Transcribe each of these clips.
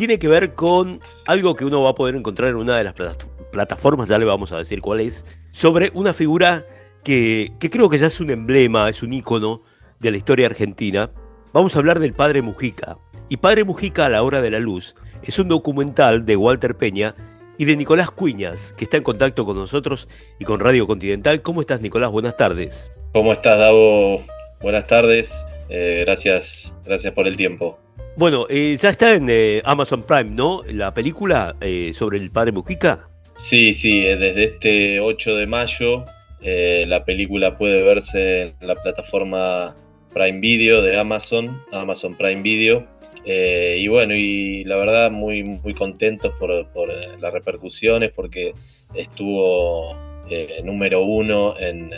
tiene que ver con algo que uno va a poder encontrar en una de las plataformas, ya le vamos a decir cuál es, sobre una figura que creo que ya es un emblema, es un ícono de la historia argentina. Vamos a hablar del Padre Mujica. Y Padre Mujica a la hora de la luz es un documental de Walter Peña y de Nicolás Cuiñas, que está en contacto con nosotros y con Radio Continental. ¿Cómo estás, Nicolás? Buenas tardes. ¿Cómo estás, Davo? Buenas tardes. Gracias por el tiempo. Bueno, ya está en Amazon Prime, ¿no? La película sobre el Padre Mujica. Sí, desde este 8 de mayo la película puede verse en la plataforma Prime Video de Amazon Prime Video. Y bueno, y la verdad muy contentos por las repercusiones, porque estuvo número 1 en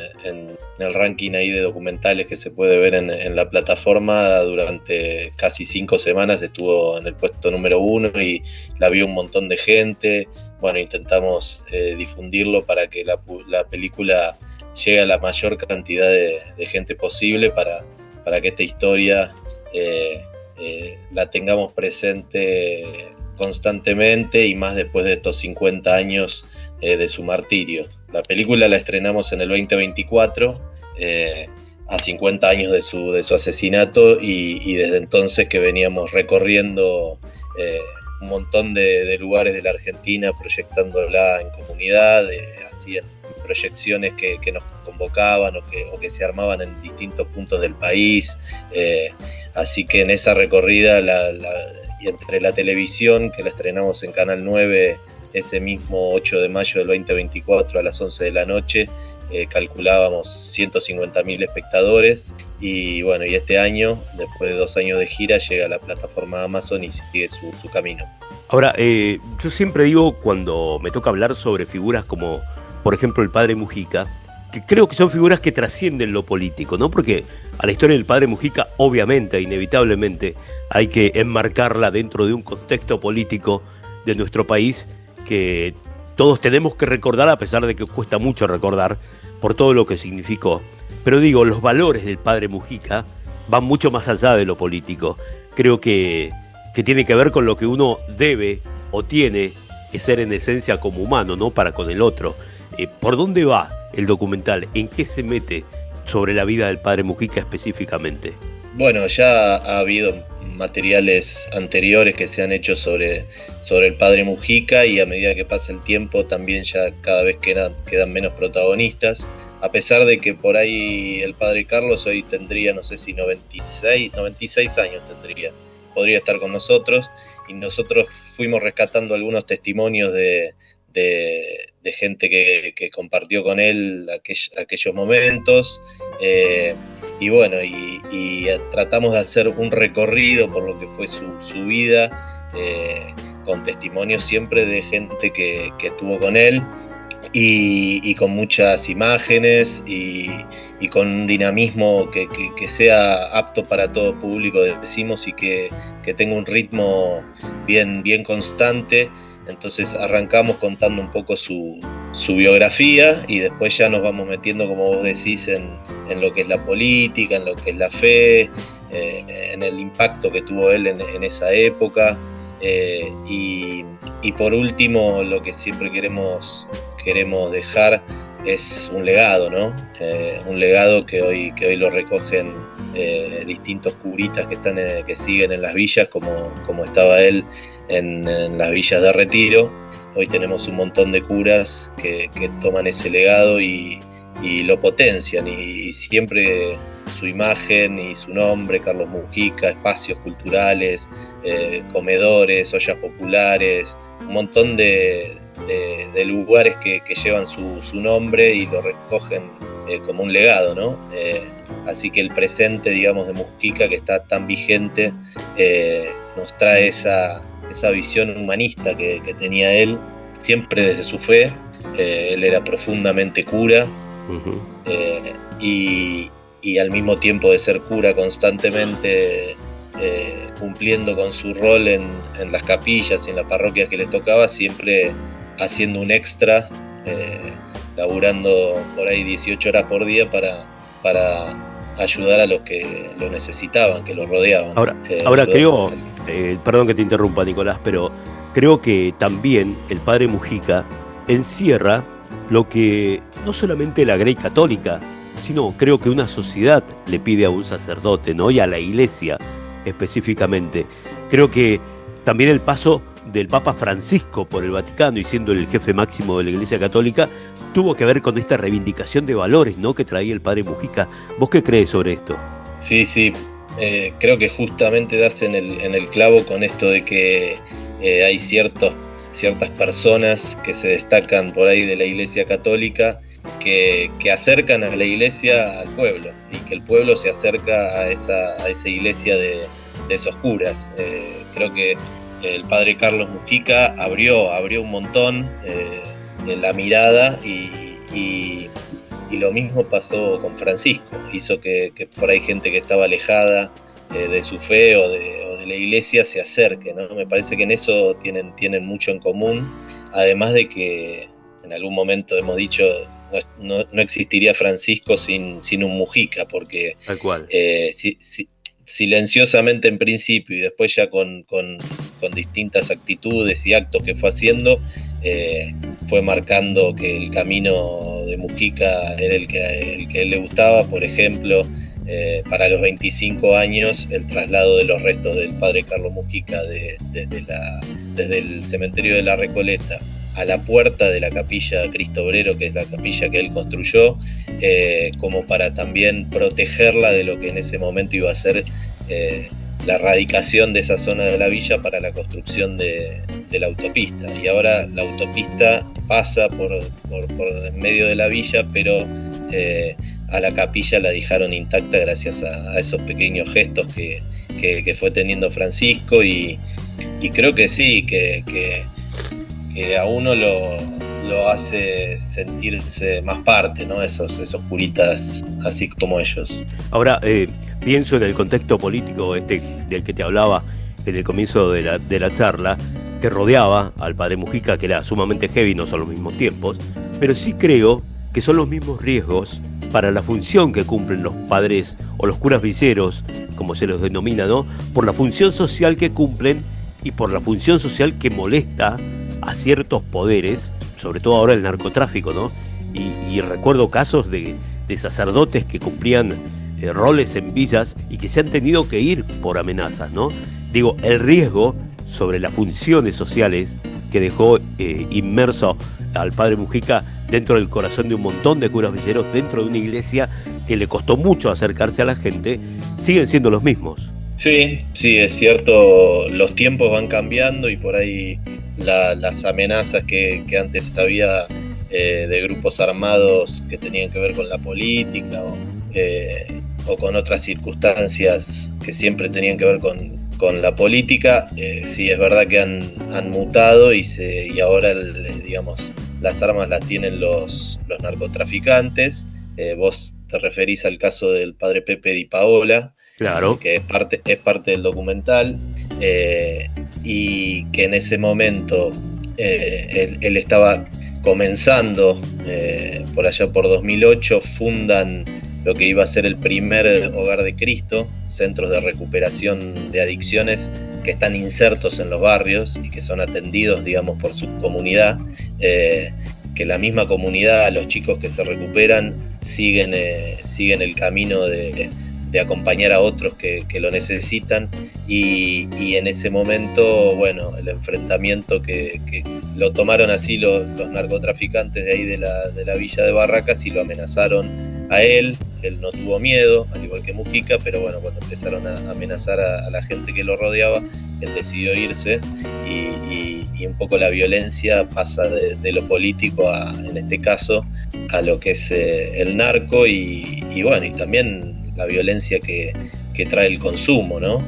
el ranking ahí de documentales que se puede ver en la plataforma. Durante casi 5 semanas estuvo en el puesto número 1 y la vio un montón de gente. Bueno, intentamos difundirlo para que la película llegue a la mayor cantidad de gente posible, para que esta historia la tengamos presente constantemente, y más después de estos 50 años de su martirio. La película la estrenamos en el 2024, a 50 años de su asesinato, y desde entonces que veníamos recorriendo un montón de lugares de la Argentina, proyectándola en comunidad, así en proyecciones que nos convocaban o que se armaban en distintos puntos del país. Así que en esa recorrida, y entre la televisión, que la estrenamos en Canal 9 ese mismo 8 de mayo del 2024 a las 11 de la noche, calculábamos 150.000 espectadores. Y bueno, y este año, después de 2 años de gira, llega a la plataforma Amazon y sigue su camino. Ahora, yo siempre digo, cuando me toca hablar sobre figuras como, por ejemplo, el Padre Mujica, que creo que son figuras que trascienden lo político, ¿no? Porque a la historia del Padre Mujica, obviamente, inevitablemente, hay que enmarcarla dentro de un contexto político de nuestro país que todos tenemos que recordar, a pesar de que cuesta mucho recordar, por todo lo que significó. Pero digo, los valores del Padre Mujica van mucho más allá de lo político. Creo que tiene que ver con lo que uno debe o tiene que ser en esencia como humano, ¿no? Para con el otro. ¿Por dónde va el documental? ¿En qué se mete sobre la vida del Padre Mujica específicamente? Bueno, ya ha habido materiales anteriores que se han hecho sobre el Padre Mujica, y a medida que pasa el tiempo también ya cada vez quedan menos protagonistas, a pesar de que por ahí el Padre Carlos hoy tendría, no sé si 96 años tendría, podría estar con nosotros, y nosotros fuimos rescatando algunos testimonios de gente que compartió con él aquellos momentos, y bueno, y tratamos de hacer un recorrido por lo que fue su vida, con testimonios siempre de gente que estuvo con él, y con muchas imágenes, y con un dinamismo que sea apto para todo público, decimos, y que tenga un ritmo bien constante. Entonces arrancamos contando un poco su biografía, y después ya nos vamos metiendo, como vos decís, en lo que es la política, en lo que es la fe, en el impacto que tuvo él en esa época, y por último, lo que siempre queremos dejar es un legado, ¿no? Un legado que hoy lo recogen distintos curitas que siguen en las villas, como estaba él en las villas de Retiro. Hoy tenemos un montón de curas que toman ese legado y lo potencian, y siempre su imagen y su nombre, Carlos Mujica, espacios culturales, comedores, ollas populares, un montón de lugares que llevan su nombre y lo recogen como un legado, ¿no? Así que el presente, digamos, de Mujica, que está tan vigente, nos trae esa visión humanista que tenía él, siempre desde su fe. Él era profundamente cura, y al mismo tiempo de ser cura constantemente, cumpliendo con su rol en las capillas y en las parroquias que le tocaba, siempre haciendo un extra, laburando por ahí 18 horas por día para ayudar a los que lo necesitaban, que lo rodeaban. Ahora creo, perdón que te interrumpa, Nicolás, pero creo que también el padre Mujica encierra lo que no solamente la Grey Católica, sino creo que una sociedad le pide a un sacerdote, ¿no? Y a la Iglesia específicamente. Creo que también el paso del Papa Francisco por el Vaticano y siendo el jefe máximo de la Iglesia Católica tuvo que ver con esta reivindicación de valores, ¿no? Que traía el padre Mujica. ¿Vos qué crees sobre esto? Sí, sí, creo que justamente das en el clavo con esto de que hay ciertas personas que se destacan por ahí de la Iglesia Católica que acercan a la Iglesia al pueblo y que el pueblo se acerca a esa Iglesia de esos curas. Creo que el padre Carlos Mujica abrió un montón la mirada y lo mismo pasó con Francisco, hizo que por ahí gente que estaba alejada de su fe o de la Iglesia se acerque, ¿no? Me parece que en eso tienen mucho en común, además de que en algún momento hemos dicho no existiría Francisco sin un Mujica, porque Tal cual. Silenciosamente en principio y después ya con distintas actitudes y actos que fue haciendo, fue marcando que el camino de Mujica era el que a él le gustaba. Por ejemplo, para los 25 años, el traslado de los restos del padre Carlos Mujica desde el cementerio de la Recoleta a la puerta de la capilla Cristo Obrero, que es la capilla que él construyó, como para también protegerla de lo que en ese momento iba a ser la erradicación de esa zona de la villa para la construcción de la autopista. Y ahora la autopista pasa por en medio de la villa, pero a la capilla la dejaron intacta gracias a esos pequeños gestos que fue teniendo Francisco, y creo que sí, que a uno lo hace sentirse más parte, ¿no? Esos curitas así como ellos. Ahora, pienso en el contexto político del que te hablaba en el comienzo de la charla, que rodeaba al padre Mujica, que era sumamente heavy, no son los mismos tiempos, pero sí creo que son los mismos riesgos para la función que cumplen los padres o los curas villeros, como se los denomina, ¿no? Por la función social que cumplen y por la función social que molesta a ciertos poderes, sobre todo ahora el narcotráfico, ¿no? Y recuerdo casos de sacerdotes que cumplían roles en villas y que se han tenido que ir por amenazas, ¿no? Digo, el riesgo sobre las funciones sociales que dejó inmerso al padre Mujica dentro del corazón de un montón de curas villeros, dentro de una iglesia que le costó mucho acercarse a la gente, siguen siendo los mismos. Sí, es cierto, los tiempos van cambiando y por ahí las amenazas que antes había de grupos armados que tenían que ver con la política o con otras circunstancias que siempre tenían que ver con la política, sí es verdad que han mutado y ahora digamos las armas las tienen los narcotraficantes. Vos te referís al caso del padre Pepe Di Paola, claro, que es parte del documental, y que en ese momento él estaba comenzando, por allá por 2008, fundan lo que iba a ser el primer Hogar de Cristo, centros de recuperación de adicciones que están insertos en los barrios y que son atendidos, digamos, por su comunidad, que la misma comunidad, los chicos que se recuperan, siguen el camino de acompañar a otros que lo necesitan, y en ese momento, bueno, el enfrentamiento que lo tomaron así los narcotraficantes de ahí de la villa de Barracas y lo amenazaron a él no tuvo miedo, al igual que Mujica, pero bueno, cuando empezaron a amenazar a la gente que lo rodeaba, él decidió irse, y un poco la violencia pasa de lo político en este caso, a lo que es el narco, y bueno, y también la violencia que trae el consumo, ¿no?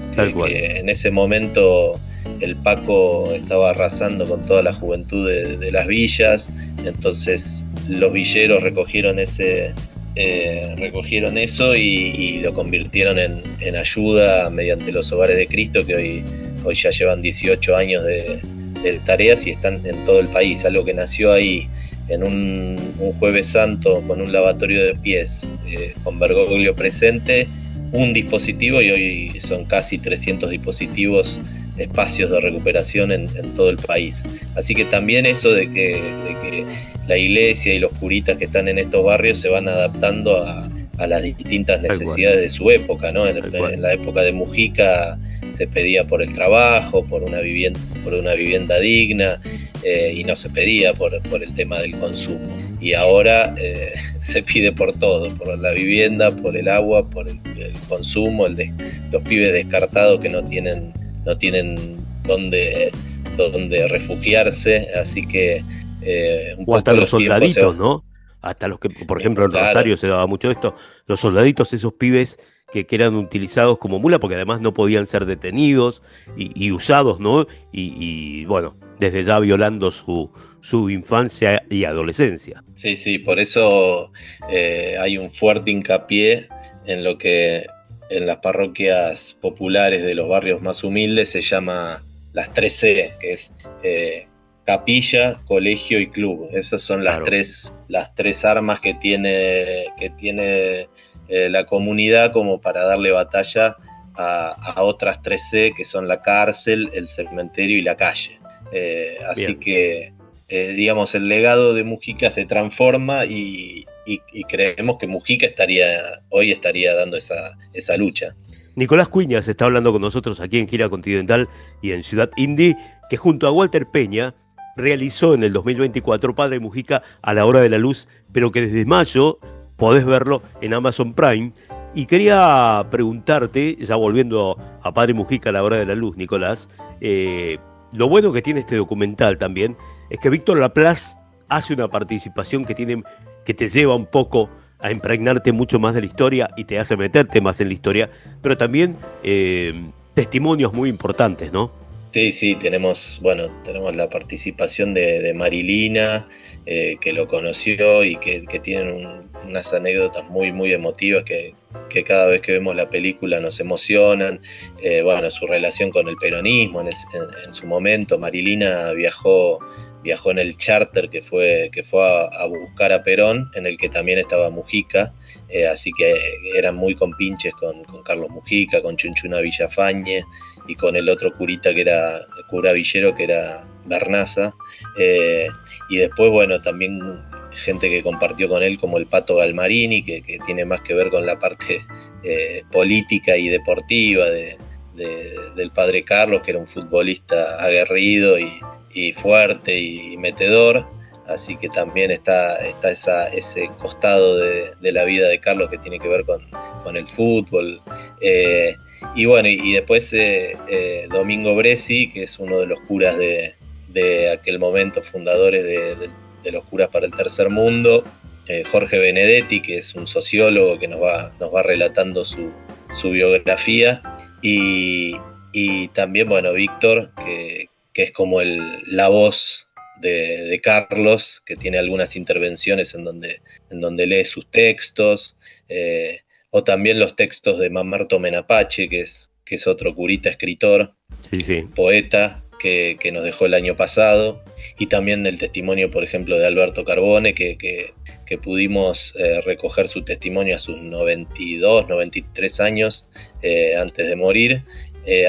Que en ese momento el Paco estaba arrasando con toda la juventud de las villas, entonces los villeros recogieron eso y lo convirtieron en ayuda mediante los Hogares de Cristo, que hoy ya llevan 18 años de tareas y están en todo el país, algo que nació ahí en un Jueves Santo con un lavatorio de pies, con Bergoglio presente, un dispositivo, y hoy son casi 300 dispositivos espacios de recuperación en todo el país. Así que también eso de que la iglesia y los curitas que están en estos barrios se van adaptando a las distintas necesidades de su época, ¿no? En la época de Mujica se pedía por el trabajo, por una vivienda digna, y no se pedía por el tema del consumo. Y ahora se pide por todo, por la vivienda, por el agua, por el consumo, los pibes descartados que no tienen dónde refugiarse, así que o hasta los soldaditos, ¿no? Hasta los que, por ejemplo, en claro. Rosario se daba mucho esto, los soldaditos, esos pibes que eran utilizados como mula, porque además no podían ser detenidos y usados, ¿no? Y bueno, desde ya violando su infancia y adolescencia. Sí, por eso hay un fuerte hincapié en lo que en las parroquias populares de los barrios más humildes se llama las 3C, que es capilla, colegio y club. Esas son las tres armas que tiene la comunidad como para darle batalla a otras 3C, que son la cárcel, el cementerio y la calle. Así que, digamos, el legado de Mujica se transforma y creemos que Mujica hoy estaría dando esa lucha. Nicolás Cuiñas está hablando con nosotros aquí en Gira Continental y en Ciudad Indie, que junto a Walter Peña realizó en el 2024 Padre Mujica a la hora de la luz, pero que desde mayo podés verlo en Amazon Prime. Y quería preguntarte, ya volviendo a Padre Mujica a la hora de la luz, Nicolás, lo bueno que tiene este documental también es que Víctor Laplace hace una participación que te lleva un poco a impregnarte mucho más de la historia y te hace meterte más en la historia, pero también testimonios muy importantes, ¿no? Sí, tenemos la participación de Marilina, que lo conoció y que tienen unas anécdotas muy, muy emotivas que cada vez que vemos la película nos emocionan. Su relación con el peronismo en su momento. Marilina viajó en el charter que fue a buscar a Perón, en el que también estaba Mujica, así que eran muy compinches con Carlos Mujica, con Chunchuna Villafañe y con el otro curita que era cura villero, que era Bernaza, y después también gente que compartió con él como el Pato Galmarini, que tiene más que ver con la parte política y deportiva del padre Carlos, que era un futbolista aguerrido y fuerte y metedor, así que también está ese costado de la vida de Carlos que tiene que ver con el fútbol. Y después Domingo Bresi, que es uno de los curas de aquel momento, fundadores de los curas para el tercer mundo, Jorge Benedetti, que es un sociólogo que nos va relatando su biografía, y también Víctor, que es como la voz de Carlos, que tiene algunas intervenciones en donde lee sus textos, o también los textos de Mamerto Menapache, que es otro curita escritor, poeta, que nos dejó el año pasado, y también el testimonio, por ejemplo, de Alberto Carbone, que pudimos recoger su testimonio a sus 92, 93 años, antes de morir.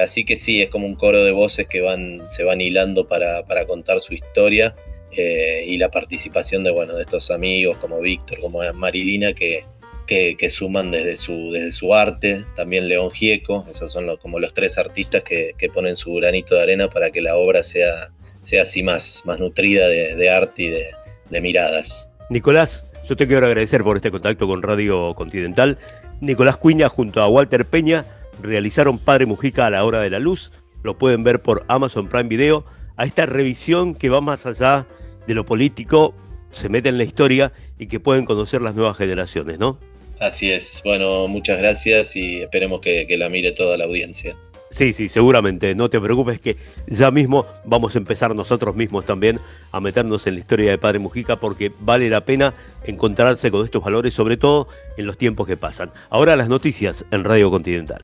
Así que sí, es como un coro de voces que se van hilando para contar su historia, y la participación de estos amigos como Víctor, como Marilina, que suman desde su arte, también León Gieco. Esos son como los tres artistas que ponen su granito de arena para que la obra sea así más nutrida de arte y de miradas. Nicolás, yo te quiero agradecer por este contacto con Radio Continental. Nicolás Cuiña junto a Walter Peña realizaron Padre Mujica a la hora de la luz. Lo pueden ver por Amazon Prime Video. A esta revisión que va más allá de lo político, se mete en la historia y que pueden conocer las nuevas generaciones, ¿no? Así es. Muchas gracias y esperemos que la mire toda la audiencia. Sí, seguramente. No te preocupes que ya mismo vamos a empezar nosotros mismos también a meternos en la historia de Padre Mujica, porque vale la pena encontrarse con estos valores, sobre todo en los tiempos que pasan. Ahora las noticias en Radio Continental.